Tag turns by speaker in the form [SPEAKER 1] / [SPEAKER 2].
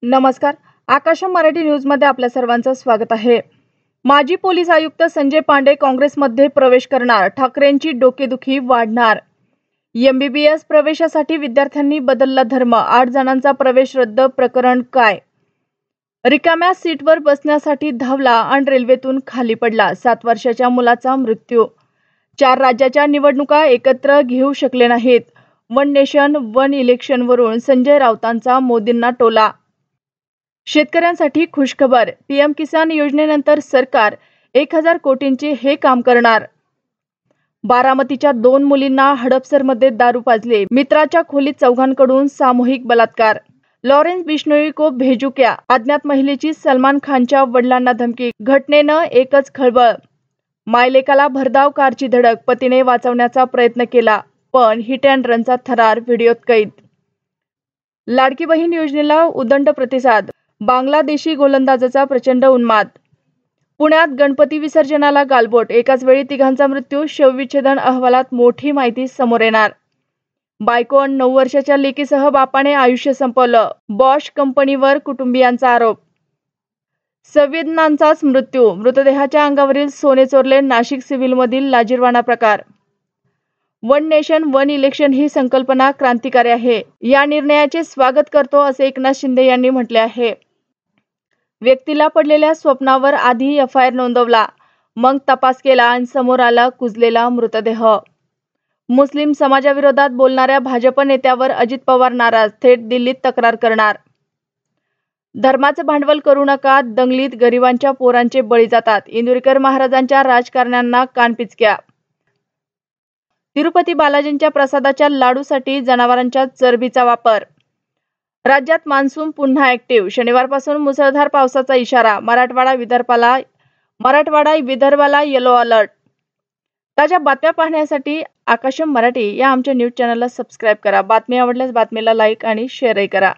[SPEAKER 1] नमस्कार. आकाशम मराठी न्यूजमध्ये आपल्या सर्वांचं स्वागत आहे. माजी पोलीस आयुक्त संजय पांडे काँग्रेसमध्ये प्रवेश करणार. ठाकरेंची डोकेदुखी वाढणार. MBBS प्रवेशासाठी विद्यार्थ्यांनी बदलला धर्म. 8 जणांचा प्रवेश रद्द. प्रकरण काय? रिकाम्या सीटवर बसण्यासाठी धावला आणि रेल्वेतून खाली पडला. 7 वर्षाच्या मुलाचा मृत्यू. 4 राज्याच्या निवडणुका एकत्र घेऊ शकले नाहीत. वन नेशन वन इलेक्शनवरून संजय राऊतांचा मोदींना टोला. शेतकऱ्यांसाठी खुशखबर. PM किसान योजनेनंतर सरकार 1000 कोटींचे हे काम करणार. बारामतीच्या 2 मुलींना हडपसरमध्ये दारू पाजले. मित्राच्या खोलीत 4घांकडून सामूहिक बलात्कार. लॉरेन्स बिश्नोई को भेजू क्या? अज्ञात महिलेची सलमान खानच्या वडिलांना धमकी. घटनेनं एकच खळबळ. मायलेकाला भरधाव कारची धडक. पतीने वाचवण्याचा प्रयत्न केला पण हिट अँड रनचा थरार व्हिडिओत कैद. लाडकी बहीण योजनेला उदंड प्रतिसाद. बांगलादेशी गोलंदाजाचा प्रचंड उन्माद. पुण्यात गणपती विसर्जनाला गालबोट. एकाच वेळी 3घांचा मृत्यू. शवविच्छेदन अहवालात मोठी माहिती समोर येणार. बायको आणि 9 वर्षाच्या लेकीसह बापाने आयुष्य संपवलं. बॉश कंपनीवर कुटुंबियांचा आरोप. संवेदनांचाच मृत्यू. मृतदेहाच्या अंगावरील सोने चोरले. नाशिक सिव्हिलमधील लाजिरवाणा प्रकार. वन नेशन वन इलेक्शन ही संकल्पना क्रांतिकारी आहे. या निर्णयाचे स्वागत करतो असे एकनाथ शिंदे यांनी म्हटले आहे. व्यक्तीला पडलेल्या स्वप्नावर आधी FIR नोंदवला, मग तपास केला आणि समोर आला कुजलेला मृतदेह. मुस्लिम समाजाविरोधात बोलणाऱ्या भाजप नेत्यावर अजित पवार नाराज. थेट दिल्लीत तक्रार करणार. धर्माचं भांडवल करू नका. दंगलीत गरिबांच्या पोरांचे बळी जातात. इंदुरीकर महाराजांच्या राजकारण्यांना कानपिचक्या. तिरुपती बालाजींच्या प्रसादाच्या लाडूसाठी जनावरांच्या चरबीचा वापर. राज्यात मान्सून पुन्हा ऍक्टिव्ह. शनिवारपासून मुसळधार पावसाचा इशारा. मराठवाडा विदर्भाला येलो अलर्ट. ताज्या बातम्या पाहण्यासाठी आकाशम मराठी या आमच्या न्यूज चॅनलला सबस्क्राईब करा. बातमी आवडल्यास बातमीला लाईक आणि शेअरही करा.